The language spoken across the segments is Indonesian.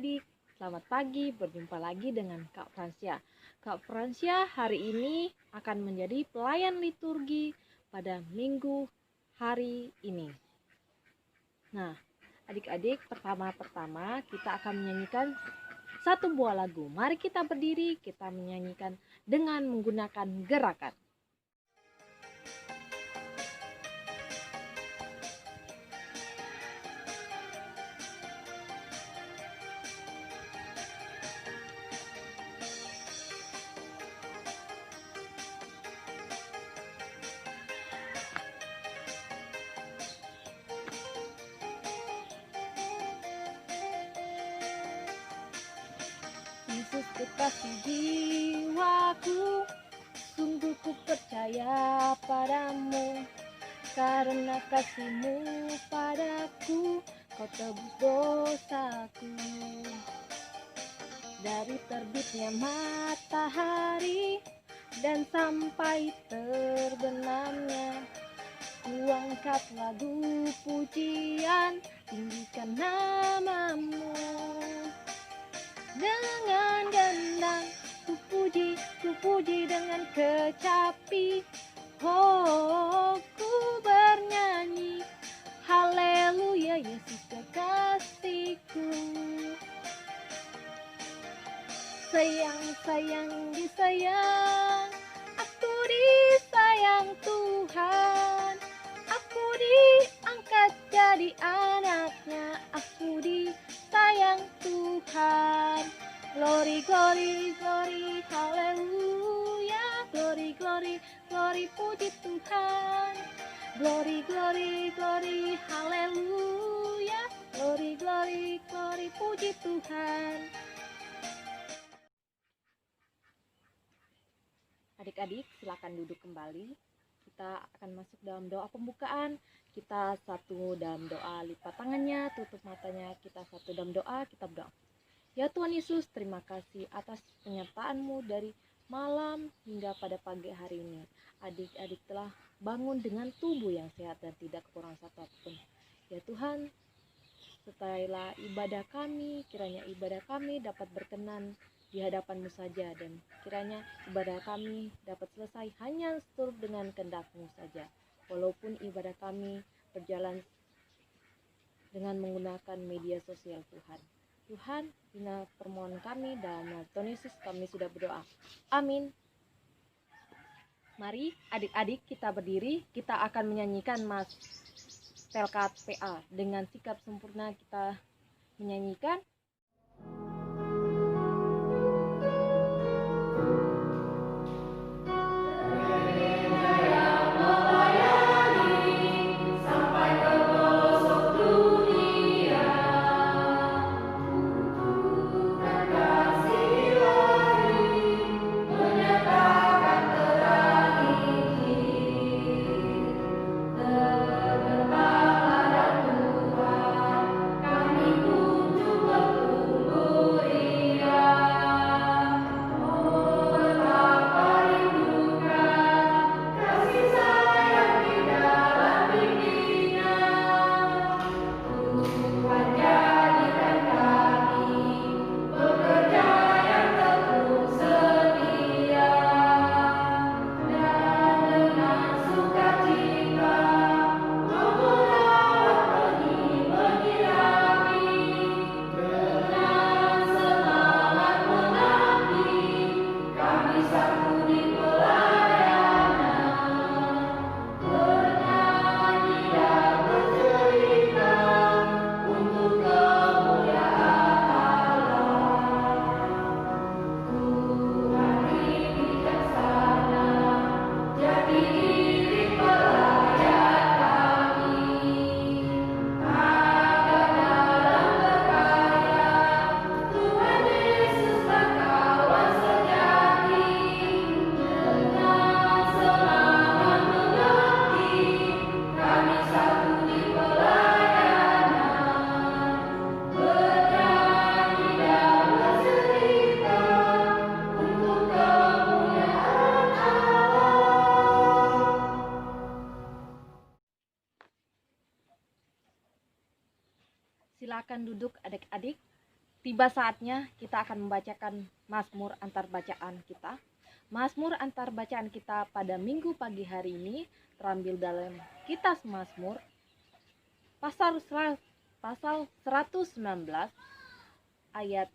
adik-adik, selamat pagi, berjumpa lagi dengan Kak Fransya. Kak Fransya hari ini akan menjadi pelayan liturgi pada minggu hari ini. Nah, adik-adik, pertama-tama kita akan menyanyikan satu buah lagu. Mari kita berdiri, kita menyanyikan dengan menggunakan gerakan. Yesus kekasih jiwaku, sungguh ku percaya padamu, karena kasih-Mu padaku, Kau tebus dosaku. Dari terbitnya matahari dan sampai terbenamnya, ku angkat lagu pujian, tinggikan nama-Mu. Dengan gendang ku puji dengan kecapi. Oh, ku bernyanyi, haleluya, Yesus kekasihku. Sayang, disayang, aku disayang Tuhan. Aku diangkat jadi anaknya, aku disayang Tuhan. Glory, glory, glory, haleluya. Glory, glory, glory, puji Tuhan. Glory, glory, glory, haleluya. Glory, glory, glory, puji Tuhan. Adik-adik, silakan duduk kembali. Kita akan masuk dalam doa pembukaan. Kita satu dalam doa, lipat tangannya, tutup matanya. Kita satu dalam doa, kita berdoa. Ya Tuhan Yesus, terima kasih atas penyertaan-Mu dari malam hingga pada pagi hari ini. Adik-adik telah bangun dengan tubuh yang sehat dan tidak kekurangan satu apapun. Ya Tuhan, setelah ibadah kami, kiranya ibadah kami dapat berkenan di hadapan-Mu saja, dan kiranya ibadah kami dapat selesai hanya seturut dengan kehendak-Mu saja. Walaupun ibadah kami berjalan dengan menggunakan media sosial Tuhan. Tuhan, bina permohonan kami dalam nama Tuhan Yesus kami sudah berdoa. Amin. Mari adik-adik kita berdiri, kita akan menyanyikan Mas Telkat PA. Dengan sikap sempurna kita menyanyikan. Silakan duduk adik-adik. tiba saatnya kita akan membacakan Mazmur antar bacaan kita. Mazmur antar bacaan kita pada minggu pagi hari ini terambil dalam Kitab Mazmur pasal 119 ayat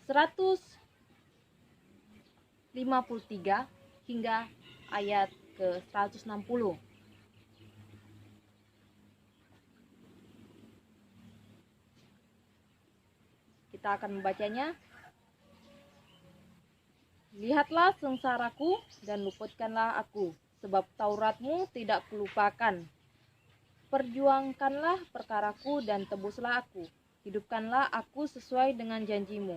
153 hingga ayat ke 160. Kita akan membacanya. Lihatlah sengsaraku dan luputkanlah aku, sebab Tauratmu tidak kulupakan. Perjuangkanlah perkaraku dan tebuslah aku. Hidupkanlah aku sesuai dengan janjimu.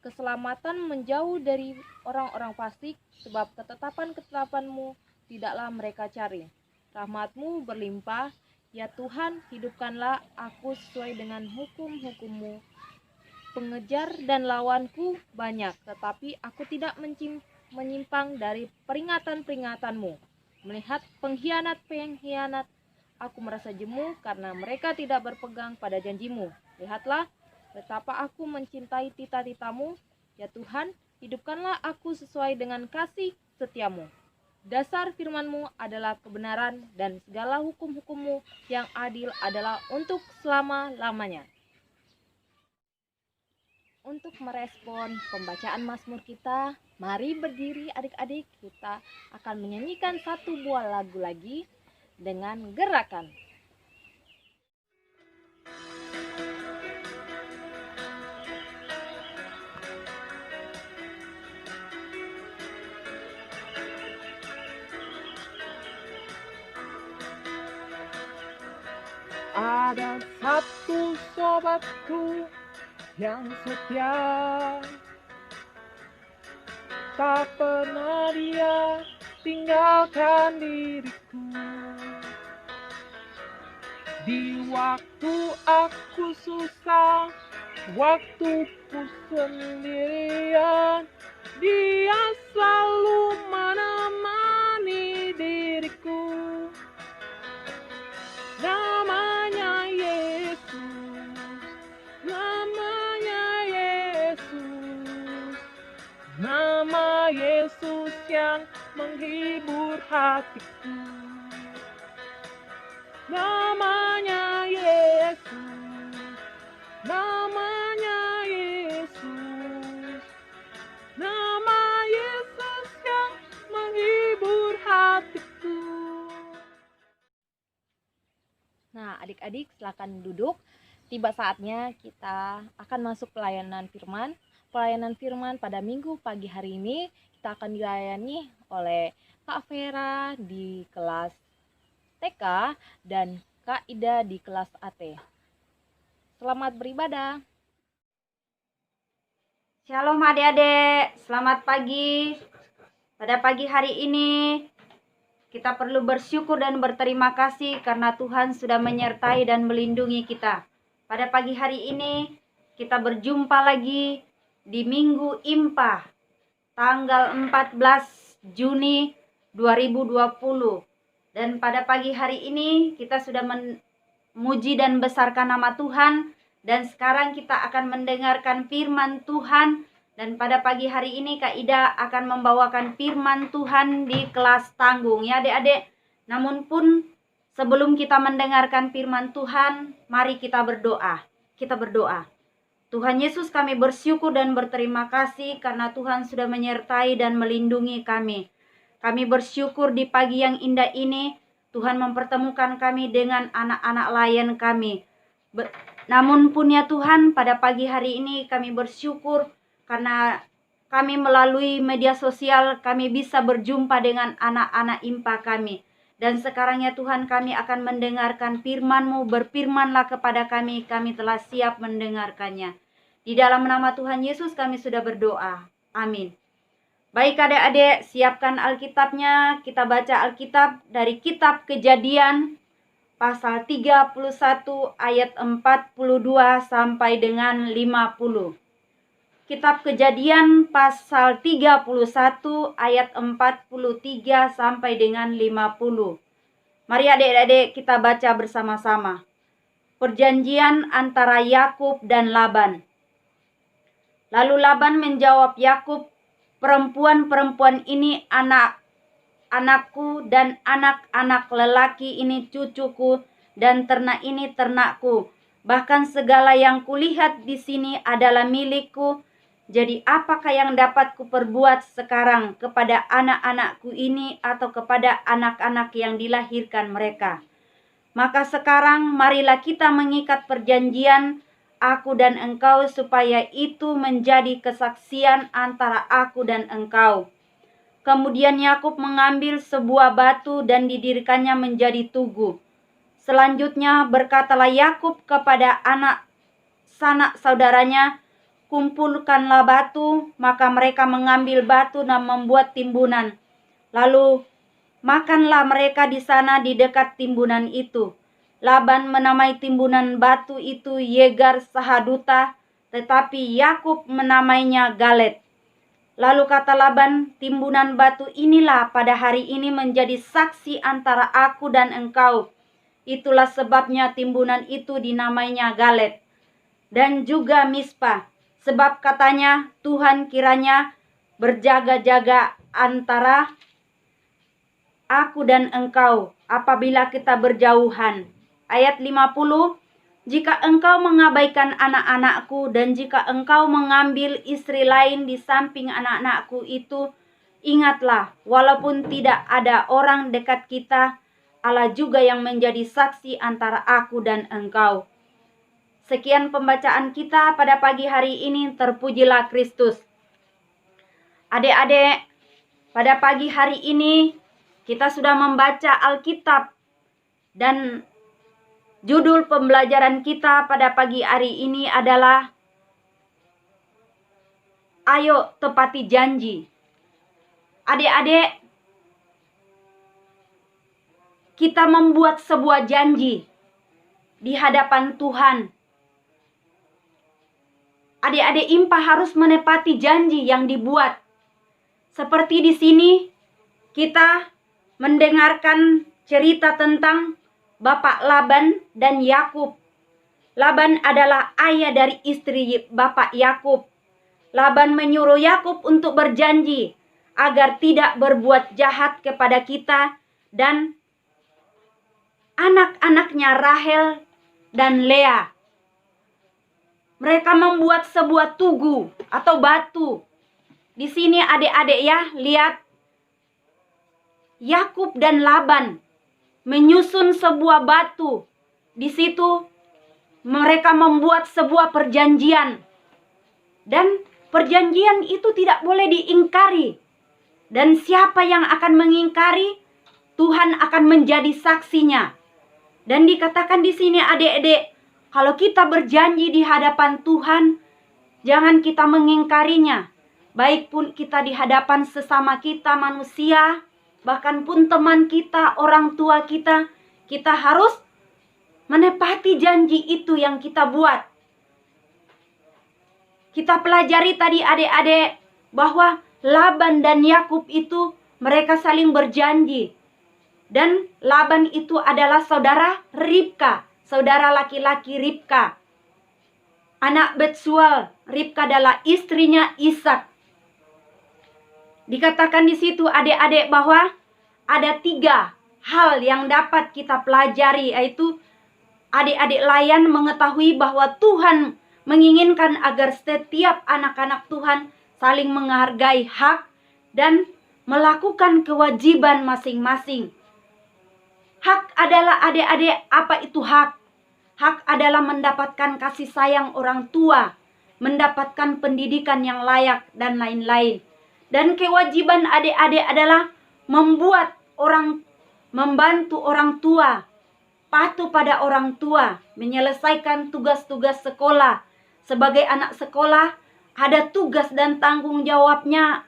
Keselamatan menjauh dari orang-orang fasik, sebab ketetapan-ketetapanmu tidaklah mereka cari. Rahmatmu berlimpah, ya Tuhan, hidupkanlah aku sesuai dengan hukum-hukummu. Pengejar dan lawanku banyak, tetapi aku tidak menyimpang dari peringatan-peringatanmu. Melihat pengkhianat-pengkhianat, aku merasa jemu karena mereka tidak berpegang pada janjimu. Lihatlah betapa aku mencintai tita-titamu, ya Tuhan, hidupkanlah aku sesuai dengan kasih setiamu. Dasar firman-Mu adalah kebenaran dan segala hukum-hukum-Mu yang adil adalah untuk selama-lamanya. Untuk merespon pembacaan Mazmur kita, mari berdiri adik-adik, kita akan menyanyikan satu buah lagu lagi dengan gerakan. Ada satu sobatku yang setia, tak pernah dia tinggalkan diriku. Di waktu aku susah, waktuku sendirian, dia selalu menemani diriku. Namanya Yesus, namanya Yesus, nama Yesus yang menghibur hatiku. Namanya Yesus, namanya Yesus, nama Yesus yang menghibur hatiku. Nah, adik-adik silakan duduk. Tiba saatnya kita akan masuk pelayanan firman. Pelayanan firman pada minggu pagi hari ini kita akan dilayani oleh Kak Vera di kelas TK dan Kak Ida di kelas AT. Selamat beribadah. Shalom adik-adik, selamat pagi. Pada pagi hari ini kita perlu bersyukur dan berterima kasih karena Tuhan sudah menyertai dan melindungi kita. Pada pagi hari ini kita berjumpa lagi di Minggu Impa tanggal 14 Juni 2020. Dan pada pagi hari ini kita sudah memuji dan besarkan nama Tuhan. Dan sekarang kita akan mendengarkan firman Tuhan. Dan pada pagi hari ini Kak Ida akan membawakan firman Tuhan di kelas tanggung ya adik-adik. Namun pun sebelum kita mendengarkan firman Tuhan, mari kita berdoa. Kita berdoa. Tuhan Yesus, kami bersyukur dan berterima kasih karena Tuhan sudah menyertai dan melindungi kami. Kami bersyukur di pagi yang indah ini Tuhan mempertemukan kami dengan anak-anak layan kami. Namun pun ya Tuhan, pada pagi hari ini kami bersyukur karena kami melalui media sosial kami bisa berjumpa dengan anak-anak impa kami. Dan sekarang ya Tuhan, kami akan mendengarkan firman-Mu. Berfirmanlah kepada kami, kami telah siap mendengarkannya. Di dalam nama Tuhan Yesus kami sudah berdoa. Amin. Baik adik-adik, siapkan Alkitabnya. Kita baca Alkitab dari kitab Kejadian pasal 31 ayat 42 sampai dengan 50. Kitab Kejadian pasal 31 ayat 43 sampai dengan 50. Mari adik-adik kita baca bersama-sama. perjanjian antara Yakub dan Laban. Lalu Laban menjawab Yakub, perempuan-perempuan ini anak-anakku dan anak-anak lelaki ini cucuku dan ternak ini ternakku. Bahkan segala yang kulihat di sini adalah milikku. Jadi apakah yang dapat kuperbuat sekarang kepada anak-anakku ini atau kepada anak-anak yang dilahirkan mereka? Maka sekarang marilah kita mengikat perjanjian aku dan engkau supaya itu menjadi kesaksian antara aku dan engkau. Kemudian Yakub mengambil sebuah batu dan didirikannya menjadi tugu. Selanjutnya berkatalah Yakub kepada anak sanak saudaranya, kumpulkanlah batu. Maka mereka mengambil batu dan membuat timbunan. Lalu makanlah mereka di sana di dekat timbunan itu. Laban menamai timbunan batu itu Yegar Sahaduta, tetapi Yakub menamainya Galet. Lalu kata Laban, timbunan batu inilah pada hari ini menjadi saksi antara aku dan engkau. Itulah sebabnya timbunan itu dinamainya Galet. Dan juga Mispa, sebab katanya Tuhan kiranya berjaga-jaga antara aku dan engkau apabila kita berjauhan. Ayat 50, jika engkau mengabaikan anak-anakku dan jika engkau mengambil istri lain di samping anak-anakku itu, ingatlah, walaupun tidak ada orang dekat kita, Allah juga yang menjadi saksi antara aku dan engkau. Sekian pembacaan kita pada pagi hari ini. Terpujilah Kristus. Adik-adik, pada pagi hari ini kita sudah membaca Alkitab dan judul pembelajaran kita pada pagi hari ini adalah Ayo Tepati Janji. Adik-adik, kita membuat sebuah janji di hadapan Tuhan. Adik-adik IMPA harus menepati janji yang dibuat. Seperti di sini kita mendengarkan cerita tentang Bapak Laban dan Yakub. Laban adalah ayah dari istri Bapak Yakub. Laban menyuruh Yakub untuk berjanji agar tidak berbuat jahat kepada kita dan anak-anaknya Rahel dan Lea. Mereka membuat sebuah tugu atau batu. Di sini adik-adik ya, lihat Yakub dan Laban menyusun sebuah batu. Di situ mereka membuat sebuah perjanjian. Dan perjanjian itu tidak boleh diingkari. Dan siapa yang akan mengingkari, Tuhan akan menjadi saksinya. Dan dikatakan di sini adik-adik, kalau kita berjanji di hadapan Tuhan, jangan kita mengingkarinya. Baik pun kita di hadapan sesama kita manusia, bahkan pun teman kita, orang tua kita harus menepati janji itu yang kita buat. Kita pelajari tadi adik-adik bahwa Laban dan Yakub itu mereka saling berjanji. Dan Laban itu adalah saudara Ribka, saudara laki-laki Ribka. Anak Betsuel, Ribka adalah istrinya Ishak. Dikatakan di situ adik-adik bahwa ada 3 hal yang dapat kita pelajari, yaitu adik-adik layan mengetahui bahwa Tuhan menginginkan agar setiap anak-anak Tuhan saling menghargai hak dan melakukan kewajiban masing-masing. Hak adalah adik-adik, apa itu hak? Hak adalah mendapatkan kasih sayang orang tua, mendapatkan pendidikan yang layak, dan lain-lain. Dan kewajiban adik-adik adalah membantu orang tua, patuh pada orang tua, menyelesaikan tugas-tugas sekolah. Sebagai anak sekolah, ada tugas dan tanggung jawabnya.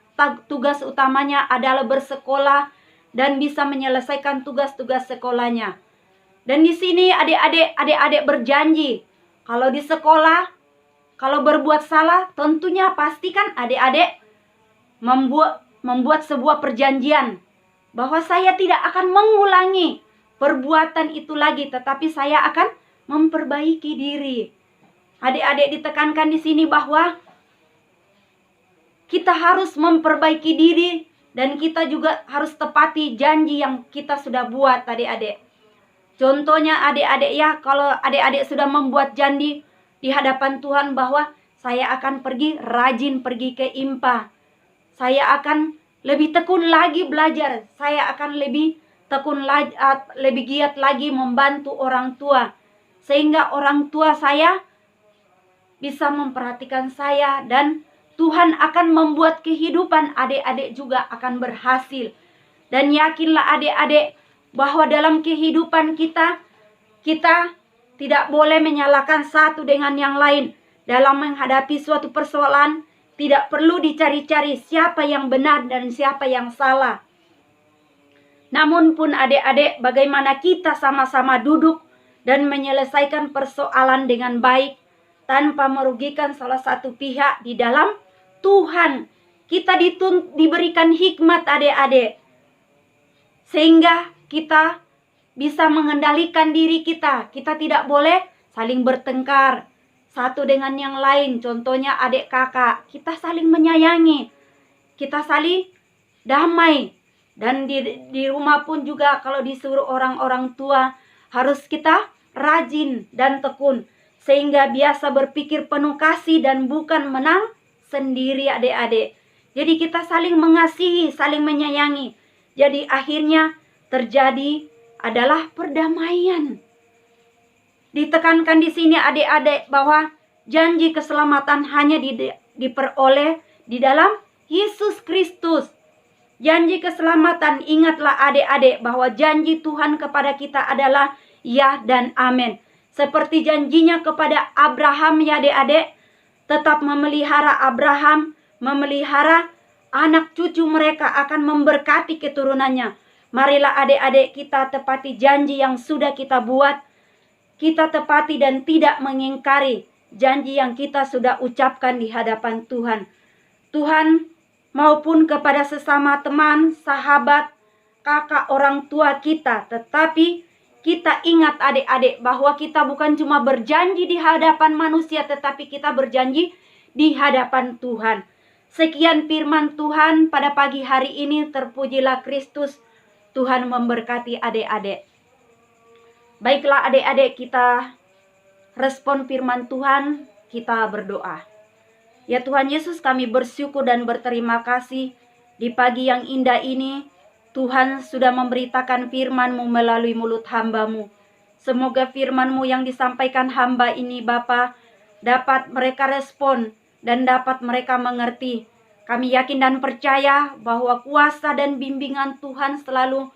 Tugas utamanya adalah bersekolah dan bisa menyelesaikan tugas-tugas sekolahnya. Dan di sini adik-adik berjanji, kalau di sekolah, kalau berbuat salah, tentunya pastikan adik-adik membuat sebuah perjanjian bahwa saya tidak akan mengulangi perbuatan itu lagi, tetapi saya akan memperbaiki diri. Adik-adik ditekankan di sini bahwa kita harus memperbaiki diri dan kita juga harus tepati janji yang kita sudah buat, adik-adik. Contohnya adik-adik ya, kalau adik-adik sudah membuat janji di hadapan Tuhan bahwa saya akan rajin pergi ke IMPA. Saya akan lebih tekun lagi belajar. Saya akan lebih tekun lagi, lebih giat lagi membantu orang tua. Sehingga orang tua saya bisa memperhatikan saya dan Tuhan akan membuat kehidupan adik-adik juga akan berhasil. Dan yakinlah adik-adik bahwa dalam kehidupan kita tidak boleh menyalahkan satu dengan yang lain. Dalam menghadapi suatu persoalan, tidak perlu dicari-cari siapa yang benar dan siapa yang salah. Namun pun adik-adik, bagaimana kita sama-sama duduk dan menyelesaikan persoalan dengan baik tanpa merugikan salah satu pihak di dalam Tuhan. Kita diberikan hikmat adik-adik, sehingga kita bisa mengendalikan diri kita. Kita tidak boleh saling bertengkar satu dengan yang lain. Contohnya adik kakak, kita saling menyayangi, kita saling damai. Dan di rumah pun juga kalau disuruh orang-orang tua harus kita rajin dan tekun. Sehingga biasa berpikir penuh kasih dan bukan menang sendiri adik-adik. Jadi kita saling mengasihi, saling menyayangi. Jadi akhirnya terjadi adalah perdamaian. Ditekankan di sini adik-adik bahwa janji keselamatan hanya diperoleh di dalam Yesus Kristus. Janji keselamatan, ingatlah adik-adik bahwa janji Tuhan kepada kita adalah ya dan amin. Seperti janjinya kepada Abraham ya adik-adik, tetap memelihara Abraham, memelihara anak cucu mereka akan memberkati keturunannya. Marilah adik-adik kita tepati janji yang sudah kita buat. Kita tepati dan tidak mengingkari janji yang kita sudah ucapkan di hadapan Tuhan. Tuhan maupun kepada sesama teman, sahabat, kakak, orang tua kita. Tetapi kita ingat adik-adik bahwa kita bukan cuma berjanji di hadapan manusia, tetapi kita berjanji di hadapan Tuhan. Sekian firman Tuhan pada pagi hari ini. Terpujilah Kristus. Tuhan memberkati adik-adik. Baiklah adik-adik, kita respon firman Tuhan, kita berdoa. Ya Tuhan Yesus, kami bersyukur dan berterima kasih di pagi yang indah ini. Tuhan sudah memberitakan firman-Mu melalui mulut hamba-Mu. Semoga firman-Mu yang disampaikan hamba ini Bapa dapat mereka respon dan dapat mereka mengerti. Kami yakin dan percaya bahwa kuasa dan bimbingan Tuhan selalu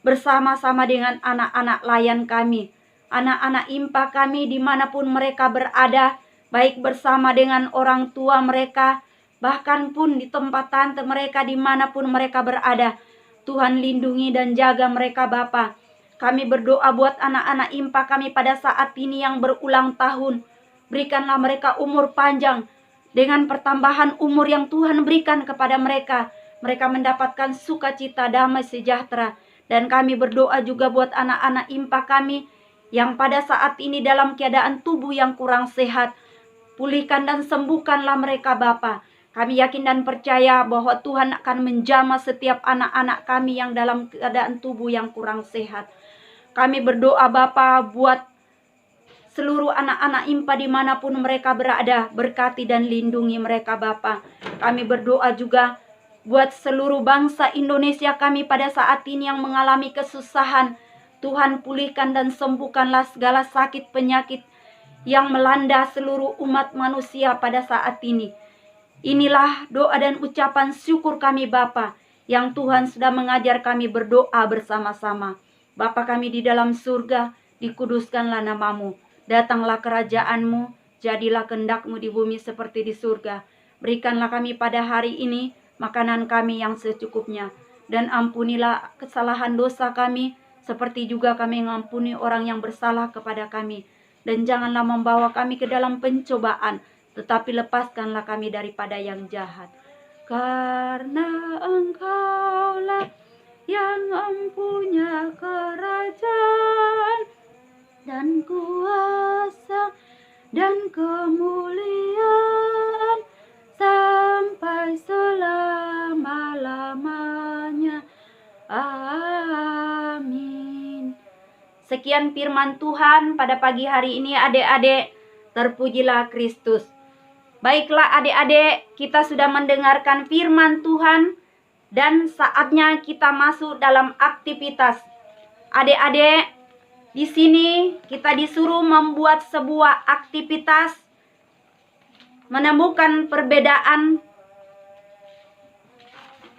bersama-sama dengan anak-anak layan kami. Anak-anak IMPA kami dimanapun mereka berada, baik bersama dengan orang tua mereka, bahkan pun di tempat tante mereka dimanapun mereka berada. Tuhan lindungi dan jaga mereka Bapa. Kami berdoa buat anak-anak IMPA kami pada saat ini yang berulang tahun. Berikanlah mereka umur panjang dengan pertambahan umur yang Tuhan berikan kepada mereka. Mereka mendapatkan sukacita, damai, sejahtera. Dan kami berdoa juga buat anak-anak IMPA kami yang pada saat ini dalam keadaan tubuh yang kurang sehat. Pulihkan dan sembuhkanlah mereka Bapa. Kami yakin dan percaya bahwa Tuhan akan menjamah setiap anak-anak kami yang dalam keadaan tubuh yang kurang sehat. Kami berdoa Bapa buat seluruh anak-anak IMPA dimanapun mereka berada. Berkati dan lindungi mereka Bapa. Kami berdoa juga buat seluruh bangsa Indonesia kami pada saat ini yang mengalami kesusahan. Tuhan pulihkan dan sembuhkanlah segala sakit penyakit yang melanda seluruh umat manusia pada saat ini. Inilah doa dan ucapan syukur kami Bapa, yang Tuhan sudah mengajar kami berdoa bersama-sama. Bapa kami di dalam surga, dikuduskanlah nama-Mu. Datanglah kerajaan-Mu, jadilah kehendak-Mu di bumi seperti di surga. Berikanlah kami pada hari ini makanan kami yang secukupnya. Dan ampunilah kesalahan dosa kami, seperti juga kami mengampuni orang yang bersalah kepada kami. Dan janganlah membawa kami ke dalam pencobaan, tetapi lepaskanlah kami daripada yang jahat. Karena Engkaulah yang mempunyai kerajaan dan kuasa dan kemuliaan sampai selama-lamanya. Amin. Sekian firman Tuhan pada pagi hari ini adik-adik. Terpujilah Kristus. Baiklah adik-adik, kita sudah mendengarkan firman Tuhan dan saatnya kita masuk dalam aktivitas. Adik-adik, di sini kita disuruh membuat sebuah aktivitas menemukan perbedaan.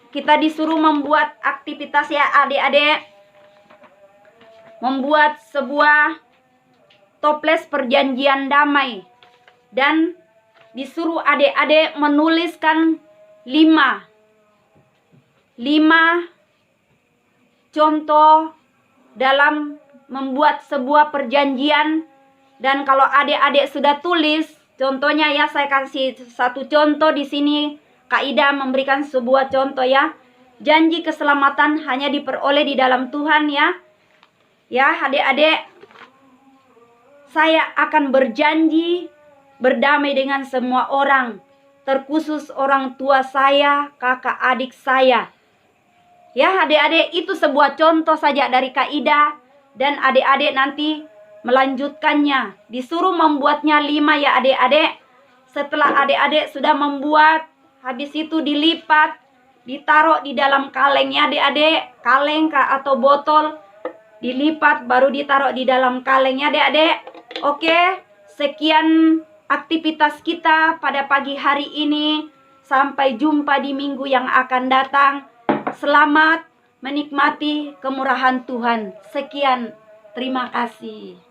Kita disuruh membuat aktivitas ya adik-adik. Membuat sebuah toples perjanjian damai. Dan disuruh adik-adik menuliskan 5 contoh dalam membuat sebuah perjanjian. Dan kalau adik-adik sudah tulis, contohnya ya, saya kasih satu contoh di sini. Kak Ida memberikan sebuah contoh ya. Janji keselamatan hanya diperoleh di dalam Tuhan ya. Ya adik-adik, saya akan berjanji berdamai dengan semua orang, terkhusus orang tua saya, kakak adik saya. Ya adik-adik, itu sebuah contoh saja dari Kak Ida. Dan adik-adik nanti melanjutkannya. Disuruh membuatnya 5 ya adik-adik. Setelah adik-adik sudah membuat, habis itu dilipat, ditaruh di dalam kaleng ya adik-adik. Kaleng atau botol. Dilipat baru ditaruh di dalam kaleng ya adik-adik. Oke, sekian aktivitas kita pada pagi hari ini. Sampai jumpa di minggu yang akan datang. Selamat menikmati kemurahan Tuhan. Sekian, terima kasih.